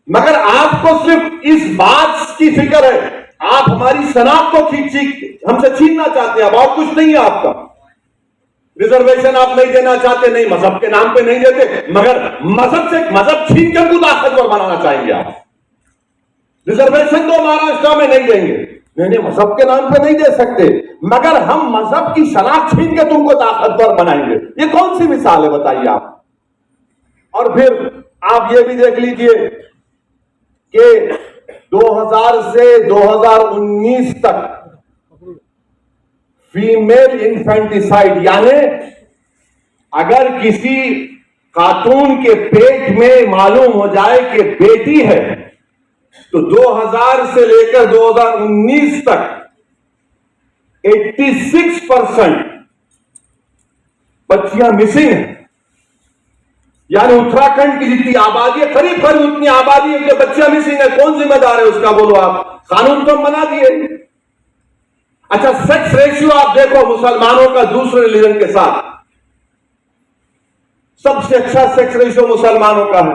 मगर आपको सिर्फ इस बात की फिक्र है, आप हमारी शनाख्त को हमसे छीनना चाहते हैं, अब और कुछ नहीं है आपका। रिजर्वेशन आप नहीं देना चाहते, नहीं मजहब के नाम पे नहीं देते, मगर मजहब से मजहब छीन के हमको ताकतवर बनाना चाहेंगे आप। रिजर्वेशन तो महाराष्ट्र में नहीं देंगे, नहीं मजहब के नाम पे नहीं दे सकते, मगर हम मजहब की शनाख्त छीन के तुमको ताकतवर बनाएंगे। ये कौन सी मिसाल है बताइए आप। और फिर आप ये भी देख लीजिए कि 2000 से 2019 तक फीमेल इन्फेंटिसाइड, यानी अगर किसी खातून के पेट में मालूम हो जाए कि बेटी है, तो 2000 से लेकर 2019 तक 86% बच्चियां मिसिंग हैं। यानी उत्तराखंड की जितनी आबादी है, करीब करीब उतनी आबादी है कि बच्चियां मिसिंग है। कौन जिम्मेदार है उसका, बोलो आप? कानून तो बना दिए। अच्छा, सेक्स रेशियो आप देखो मुसलमानों का दूसरे रिलीजन के साथ, सबसे अच्छा सेक्स रेशियो मुसलमानों का है।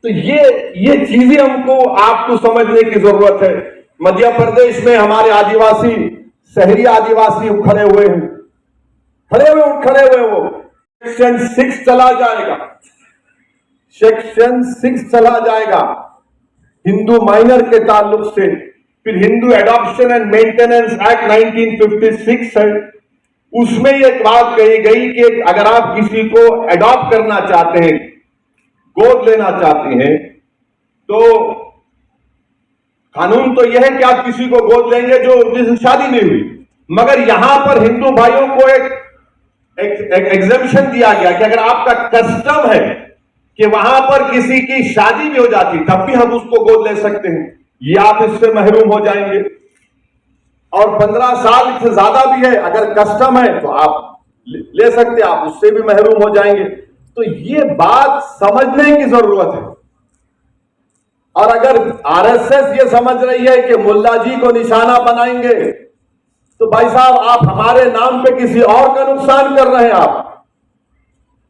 तो ये चीजें हमको आपको समझने की जरूरत है। मध्य प्रदेश में हमारे आदिवासी, शहरी आदिवासी खड़े हुए हैं, खड़े हुए वो सेक्शन 6 चला जाएगा, सेक्शन 6 चला जाएगा हिंदू माइनर के ताल्लुक से। फिर Hindu adoption and maintenance act 1956 है, उसमें एक बात कही गई कि अगर आप किसी को एडॉप्ट करना चाहते हैं, गोद लेना चाहते हैं, तो कानून तो यह है कि आप किसी को गोद लेंगे जो जिससे शादी नहीं हुई। मगर यहां पर हिंदू भाइयों को एक एग्जेम्पशन दिया गया कि अगर आपका कस्टम है कि वहां पर किसी की शादी भी हो जाती, तब भी हम उसको गोद ले सकते हैं, ये आप इससे महरूम हो जाएंगे। और 15 साल से ज्यादा भी है, अगर कस्टम है तो आप ले सकते, आप उससे भी महरूम हो जाएंगे। तो ये बात समझने की जरूरत है। और अगर आरएसएस ये समझ रही है कि मुल्ला जी को निशाना बनाएंगे, तो भाई साहब आप हमारे नाम पे किसी और का नुकसान कर रहे हैं आप।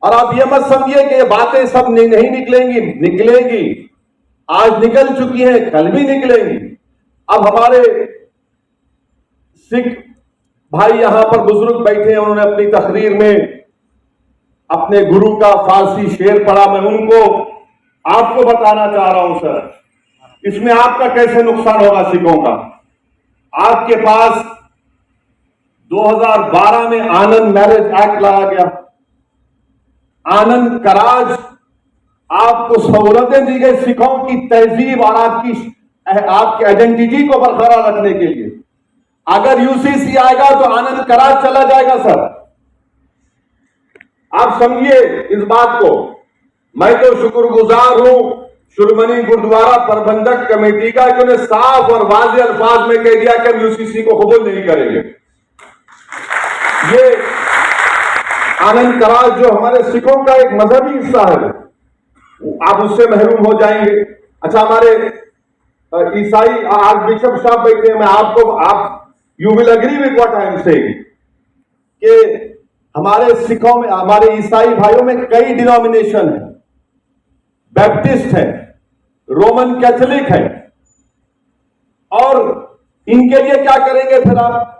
और आप ये मत समझिए कि ये बातें सब नहीं निकलेंगी, आज निकल चुकी हैं, कल भी निकलेंगी। अब हमारे सिख भाई यहां पर बुजुर्ग बैठे हैं, उन्होंने अपनी तकरीर में अपने गुरु का फारसी शेर पढ़ा, मैं उनको आपको बताना चाह रहा हूं सर, इसमें आपका कैसे नुकसान होगा सिखों का। आपके पास 2012 में आनंद मैरिज एक्ट लाया गया, आनंद कराज, आपको सहूलतें दी गई सिखों की तहजीब और आपकी आइडेंटिटी को बरकरार रखने के लिए। अगर यूसीसी आएगा तो आनंद कराज चला जाएगा सर, आप समझिए इस बात को। मैं तो शुक्रगुजार हूं शिरोमणि गुरुद्वारा प्रबंधक कमेटी का कि उन्हें साफ और वाज़ेह अल्फाज में कह दिया कि हम यूसीसी को कबूल नहीं करेंगे। ये आनंद कराज जो हमारे सिखों का एक मजहबी हिस्सा है, आप उससे महरूम हो जाएंगे। अच्छा, हमारे ईसाई आर्च बिशप साहब बैठे, मैं आप you will agree with what I am saying कि हमारे सिखों में, हमारे ईसाई भाइयों में कई डिनोमिनेशन है, बैप्टिस्ट है, रोमन कैथोलिक है, और इनके लिए क्या करेंगे फिर आप?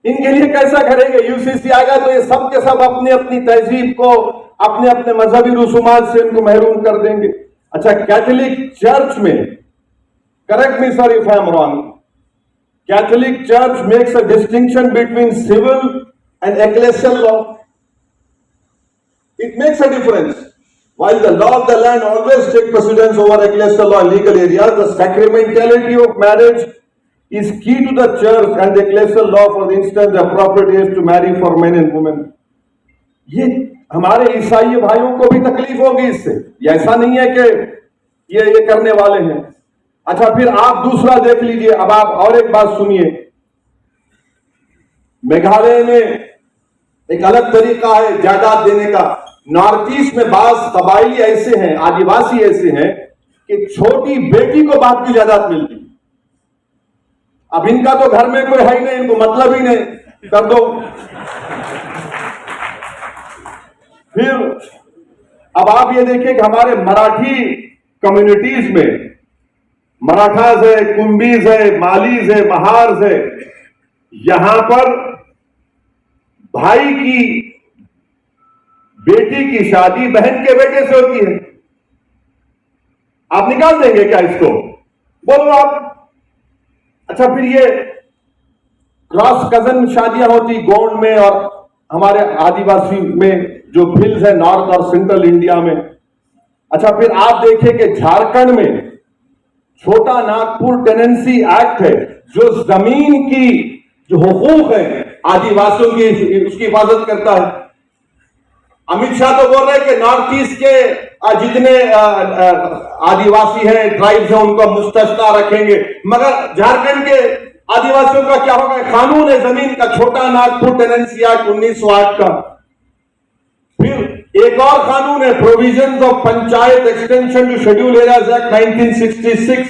इनके लिए कैसा करेंगे? यूसीसी आएगा तो ये सब के सब अपनी अपनी तहजीब को, अपने अपने मजहबी रसूमात से इनको महरूम कर देंगे। अच्छा, कैथोलिक चर्च में, correct me sir if I am wrong, Catholic Church makes a distinction between civil and ecclesial law. It makes a difference. While the law of the land always takes precedence over ecclesial law in legal areas, the sacramentality of marriage is key to the church and the ecclesial law. For instance, the appropriate age to marry for men and women. ये हमारे ईसाई भाइयों को भी तकलीफ होगी इससे, ये ऐसा नहीं है कि ये करने वाले हैं। अच्छा, फिर आप दूसरा देख लीजिए। अब आप और एक बात सुनिए, मेघालय में एक अलग तरीका है जायदाद देने का। नॉर्थ ईस्ट में बास कबाइली ऐसे हैं, आदिवासी ऐसे हैं कि छोटी बेटी को बाप की जायदाद मिलती। अब इनका तो घर में कोई है ही नहीं, इनको मतलब ही नहीं, कर दो। फिर अब आप ये देखिए कि हमारे मराठी कम्युनिटीज में मराठास है, कुंभीज है, मालीज है, महार्स है, यहां पर भाई की बेटी की शादी बहन के बेटे से होती है। आप निकाल देंगे क्या इसको? बोलो आप। अच्छा, फिर ये क्रॉस कजन शादियां होती गोंड में और हमारे आदिवासी में जो हिल्स है नॉर्थ और सेंट्रल इंडिया में। अच्छा, फिर आप देखिए कि झारखंड में छोटा नागपुर टेनेंसी एक्ट है जो जमीन की जो हुकूक है आदिवासियों की, उसकी हिफाजत करता है। अमित शाह तो बोल रहे हैं कि नॉर्थ ईस्ट के जितने आदिवासी हैं, ट्राइब्स हैं, उनको मुस्तस्ना रखेंगे, मगर झारखंड के आदिवासियों का क्या होगा? कानून है जमीन का, छोटा नागपुर टेनेंसी एक्ट 1908 का। फिर एक और कानून है provisions of panchayat extension to scheduled areas act 1966,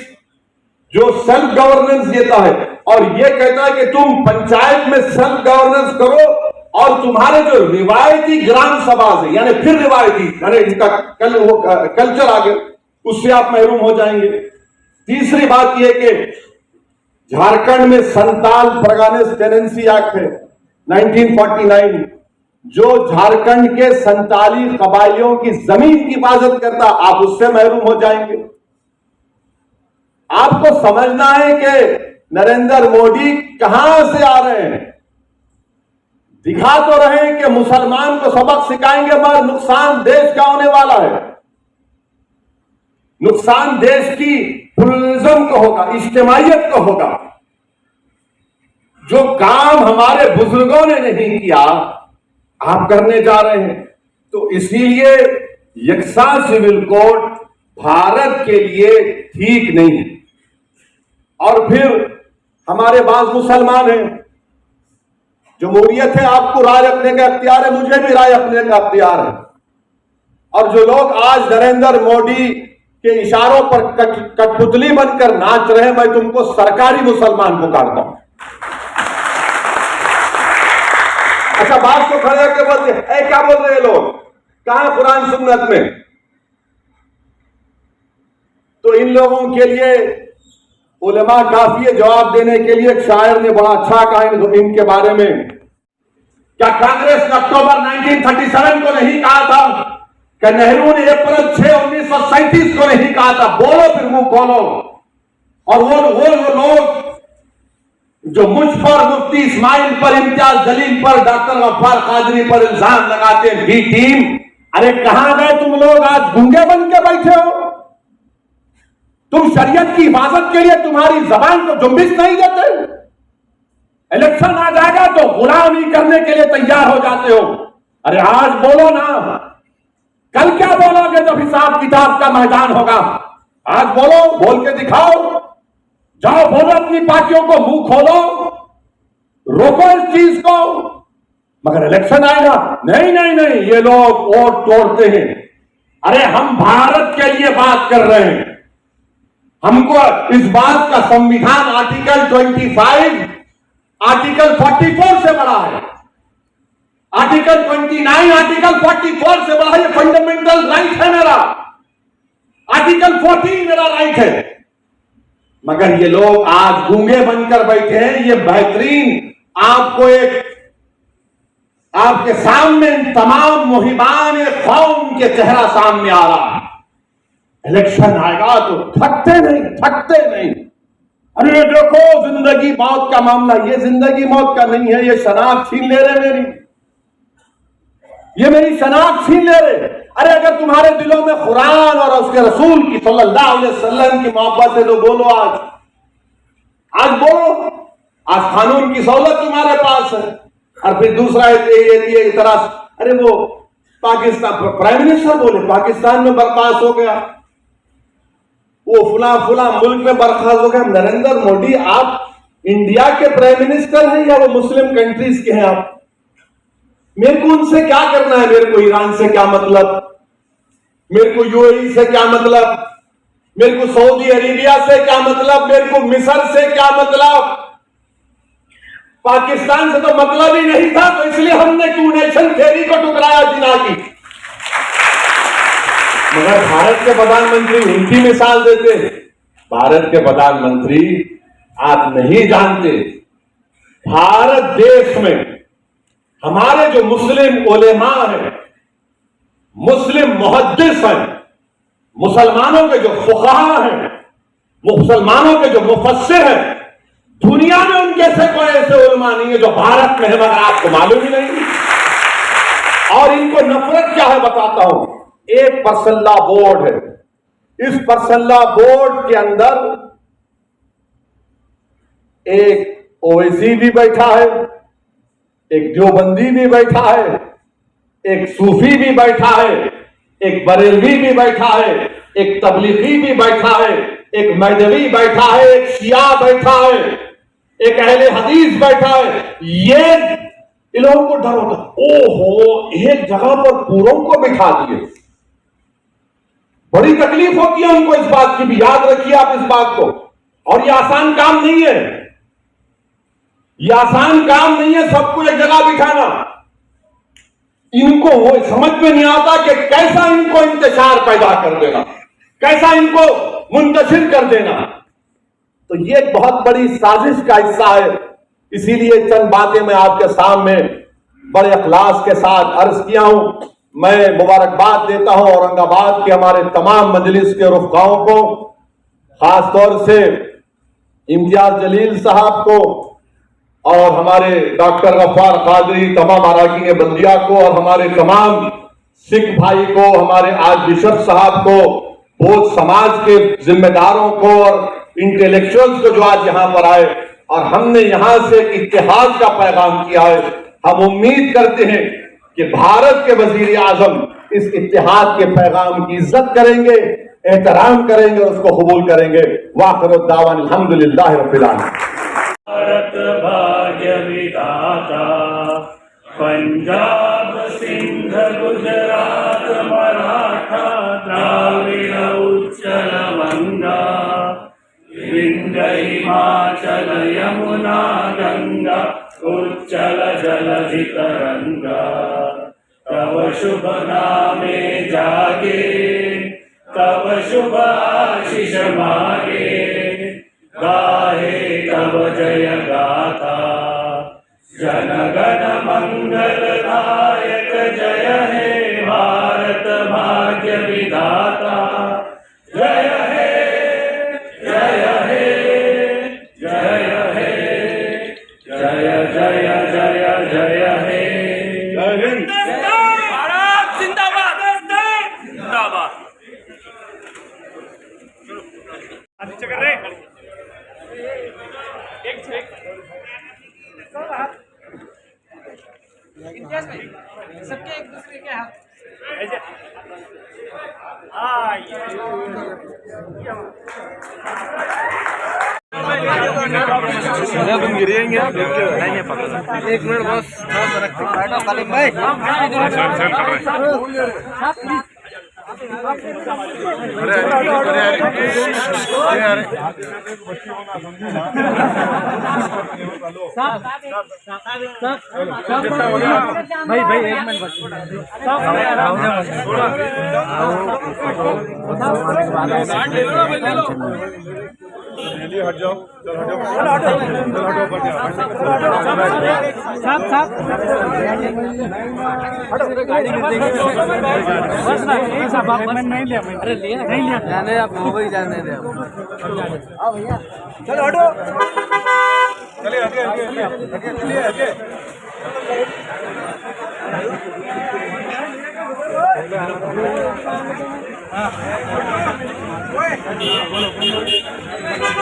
जो सेल्फ गवर्नेंस देता है और यह कहता है कि तुम पंचायत में सेल्फ गवर्नेंस करो और तुम्हारे जो रिवायती ग्राम सभा से, यानी फिर रिवायती, यानी इनका कल्चर आगे, उससे आप महरूम हो जाएंगे। तीसरी बात यह कि झारखंड में संताल परगानेस टेनेंसी एक्ट है 1949, जो झारखंड के संताली कबाइलियों की जमीन की हिफाजत करता, आप उससे महरूम हो जाएंगे। आपको समझना है कि नरेंद्र मोदी कहां से आ रहे हैं। दिखा तो रहे हैं कि मुसलमान को सबक सिखाएंगे, मगर नुकसान देश का होने वाला है। नुकसान देश की प्लुरलिज्म को होगा, इज्तिमाइयत को होगा। जो काम हमारे बुजुर्गों ने नहीं किया, आप करने जा रहे हैं। तो इसीलिए यकसा सिविल कोड भारत के लिए ठीक नहीं है। और फिर हमारे बाज मुसलमान हैं, जमहूरियत है, आपको राय रखने का अख्तियार है, मुझे भी राय रखने का अख्तियार है। और जो लोग आज नरेंद्र मोदी के इशारों पर कठपुतली बनकर नाच रहे हैं, मैं तुमको सरकारी मुसलमान पुकारता हूं। अच्छा, बात तो खड़े होकर बोलते हैं, क्या बोल रहे हैं लोग, कहां कुरान सुन्नत में? तो इन लोगों के लिए उलमा काफी है जवाब देने के लिए। एक शायर ने बड़ा अच्छा कहा इनके बारे में, क्या कांग्रेस ने अक्टूबर 1937 को नहीं कहा था? क्या नेहरू ने अप्रैल 6, 1937 को नहीं कहा था? बोलो फिर, मुंह खोलो। और वो लोग जो मुझ पर, मुफ्ती इस्माइल पर, इम्तियाज जलील पर, डॉक्टर गफ्फार कादरी पर इल्जाम लगाते हैं, बी टीम, अरे कहां गए तुम लोग? आज गूंगे बन के बैठे हो। तुम शरीयत की हिफाजत के लिए तुम्हारी जबान को जुम्बिश नहीं देते। इलेक्शन आ जाएगा तो गुलामी करने के लिए तैयार हो जाते हो। अरे आज बोलो ना, कल क्या बोलोगे जब हिसाब किताब का मैदान होगा? आज बोलो, बोल के दिखाओ। जाओ बोलो अपनी पार्टियों को, मुंह खोलो, रोको इस चीज को। मगर इलेक्शन आएगा, नहीं नहीं नहीं, ये लोग वोट तोड़ते हैं। अरे हम भारत के लिए बात कर रहे हैं। हमको इस बात का संविधान आर्टिकल 25, आर्टिकल 44 से बड़ा है। आर्टिकल 29, आर्टिकल 44 से बड़ा है। ये फंडामेंटल राइट है मेरा। आर्टिकल 14 मेरा राइट है। मगर ये लोग आज गूंगे बनकर बैठे हैं। ये बेहतरीन आपको आपके सामने तमाम मुहिबान कौम के चेहरा सामने आ रहा है। इलेक्शन आएगा तो थकते नहीं। अरे देखो, जिंदगी मौत का मामला, ये जिंदगी मौत का नहीं है। ये शनाख्त छीन ले रहे मेरी, ये मेरी शनाख्त छीन ले रहे। अरे अगर तुम्हारे दिलों में कुरान और उसके रसूल की सल्लल्लाहु अलैहि वसल्लम की मोहब्बत है तो बोलो, आज बोलो। आज कानून की सहूलत तुम्हारे पास है। और फिर दूसरा ये तरह, अरे वो पाकिस्तान प्राइम मिनिस्टर बोले पाकिस्तान में बर्खास्त हो गया, वो फुला मुल्क में बर्खास्त हो गया। नरेंद्र मोदी, आप इंडिया के प्राइम मिनिस्टर हैं या वो मुस्लिम कंट्रीज के हैं? आप, मेरे को उनसे क्या करना है? मेरे को ईरान से क्या मतलब? मेरे को यूएई से क्या मतलब? मेरे को सऊदी अरेबिया से क्या मतलब? मेरे को मिस्र से क्या मतलब? पाकिस्तान से तो मतलब ही नहीं था, तो इसलिए हमने टू नेशन थ्योरी को ठुकराया जिना की। मगर भारत के प्रधानमंत्री उनकी मिसाल देते। भारत के प्रधानमंत्री, आप नहीं जानते, भारत देश में हमारे जो मुस्लिम उलेमा हैं, मुस्लिम मुहद्दिस हैं, मुसलमानों के जो फुक़हा हैं, मुसलमानों के जो मुफस्सिर हैं, दुनिया में उनके से कोई ऐसे उलेमा नहीं है जो भारत में है, मगर आपको मालूम ही नहीं। और इनको नफरत क्या है बताता हूं। एक परसल्ला बोर्ड है। इस परसल्ला बोर्ड के अंदर एक ओवैसी भी बैठा है, एक देवबंदी भी बैठा है, एक सूफी भी बैठा है, एक बरेलवी भी बैठा है, एक तबलीगी भी बैठा है, एक मैदवी बैठा है, एक शिया बैठा है, एक अहले हदीस बैठा है। ये इन लोगों को डर होता, ओहो, एक जगह पर पूरों को बिठा दिए। बड़ी तकलीफ होती है उनको इस बात की भी, याद रखिए आप इस बात को। और ये आसान काम नहीं है, ये आसान काम नहीं है सबको एक जगह बिठाना। इनको वो समझ में नहीं आता कि कैसा इनको इंतशार पैदा कर देना, कैसा इनको मुंतशिर कर देना। तो ये एक बहुत बड़ी साजिश का हिस्सा है। इसीलिए चंद बातें मैं आपके सामने बड़े अखलास के साथ अर्ज किया हूं। मैं मुबारकबाद देता हूं औरंगाबाद के हमारे तमाम मजलिस के रुफ़क़ाओं को, खासतौर से इम्तियाज जलील साहब को और हमारे डॉक्टर गफ्फार कादरी, तमाम अराकीन बंदिया को, और हमारे तमाम सिख भाई को, हमारे आज बिशप साहब को, बौद्ध समाज के जिम्मेदारों को और इंटेलेक्चुअल्स को जो आज यहां पर आए और हमने यहां से इत्तेहाद का पैगाम किया है। हम उम्मीद करते हैं कि भारत के वजीर आजम इस इत्तेहाद के पैगाम की इज्जत करेंगे, एहतराम करेंगे, उसको कबूल करेंगे। वाखिर दावान अल्हम्दुलिल्लाह रब्बिल आलमीन। भारत भाग्य विधाता, पंजाब सिंध गुजरात मराठा द्राविड़ उच्चल गंगा, विंध्य हिमाचल यमुना गंगा उच्चल जलधि तरंगा। तव शुभ नामे जागे, तव शुभ आशीष मागे, गाहे तव जय गाथा, जन गण मंगलदायक जय हे भारत भाग्य विधाता जय हे जय हे जय हे जय जय जय जय हे भारत जिंदाबाद जिंदाबाद सबके एक दूसरे के हाथ तुम गिरेंगे एक मिनट बस सलीम भाई भाई भाई एक मिनट बस हट जाओ नहीं लिया अरे नहीं लिया जाने आप वही जाने दे भैया चलो हटो चलिए आगे आगे